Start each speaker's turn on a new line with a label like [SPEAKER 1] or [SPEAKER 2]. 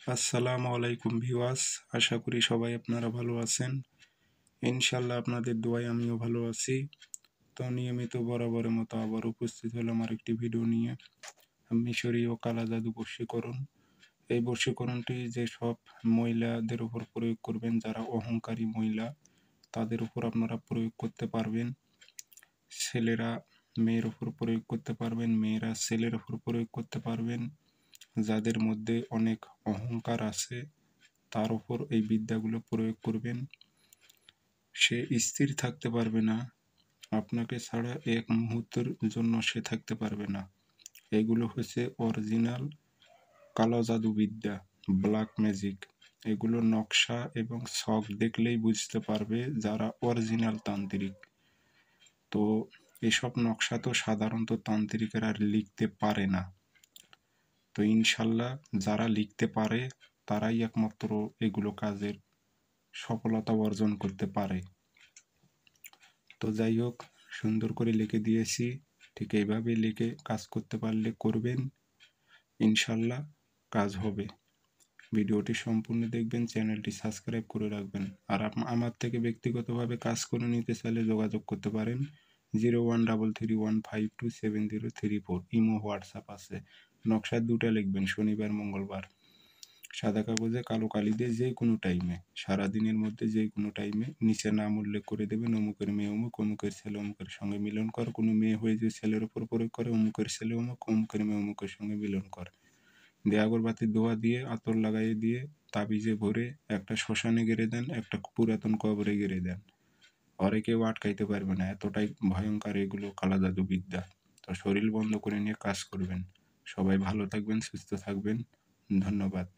[SPEAKER 1] আসসালামু আলাইকুম ভিউয়ার্স, আশা করি সবাই আপনারা ভালো আছেন। ইনশাল্লাহ আপনাদের দোয়ায় আমিও ভালো আছি। তো নিয়মিত বরাবরের মতো আবার উপস্থিত হলাম আরেকটি ভিডিও নিয়ে। মিশরী ও কালা জাদু বশীকরণ। এই বশীকরণটি যে সব মহিলাদের উপর প্রয়োগ করবেন, যারা অহংকারী মহিলা তাদের উপর আপনারা প্রয়োগ করতে পারবেন। ছেলেরা মেয়ের উপর প্রয়োগ করতে পারবেন, মেয়েরা ছেলের উপর প্রয়োগ করতে পারবেন। যাদের মধ্যে অনেক অহংকার আছে তার উপর এই বিদ্যাগুলো প্রয়োগ করবেন। সে স্থির থাকতে পারবে না, আপনাকে ছাড়া এক মুহূর্তের জন্য সে থাকতে পারবে না। এগুলো হচ্ছে অরিজিনাল কালো জাদু বিদ্যা, ব্ল্যাক ম্যাজিক। এগুলো নকশা এবং ছক দেখলেই বুঝতে পারবে যারা অরিজিনাল তান্ত্রিক। তো এসব নকশা তো সাধারণত তান্ত্রিকেরা লিখতে পারে না। তো ইনশাল্লাহ যারা লিখতে পারে তারাই একমাত্র এগুলো কাজের সফলতা অর্জন করতে পারে। তো যাই হোক, সুন্দর করে লিখে দিয়েছি, ঠিক এইভাবে লিখে কাজ করতে পারলে করবেন, ইনশাল্লাহ কাজ হবে। ভিডিওটি সম্পূর্ণ দেখবেন, চ্যানেলটি সাবস্ক্রাইব করে রাখবেন। আর আমার থেকে ব্যক্তিগতভাবে কাজ করে নিতে চাইলে যোগাযোগ করতে পারেন 013315270034। ইমো হোয়াটসঅ্যাপ আছে। নকশা দুটা লিখবেন, শনিবার মঙ্গলবার, সাদা কাগজে কালো কালি দিয়ে যে কোনো টাইমে, সারাদিনের মধ্যে যে কোনো টাইমে নিচে নাম উল্লেখ করে দেবেন, অমুকের মেয়ে অমুক, অমুকের ছেলে অমুকের সঙ্গে মিলন কর। কোনো মেয়ে হয়ে যে ছেলের উপর প্রয়োগ করে, অমুকের ছেলে অমুক, অমুকের মেয়ে অমুকের সঙ্গে মিলন কর। দিয়ে আগরবাতির ধোয়া দিয়ে আতর লাগাই দিয়ে তাবিজে ভরে একটা শ্মশানে গেড়ে দেন, একটা পুরাতন কবরে গেড়ে দেন। ওরে কেউ আটকাইতে পারবে না, এতটাই ভয়ঙ্কর এগুলো কালা জাদু বিদ্যা। তো শরীর বন্ধ করে নিয়ে কাজ করবেন। সবাই ভালো থাকবেন, সুস্থ থাকবেন। ধন্যবাদ।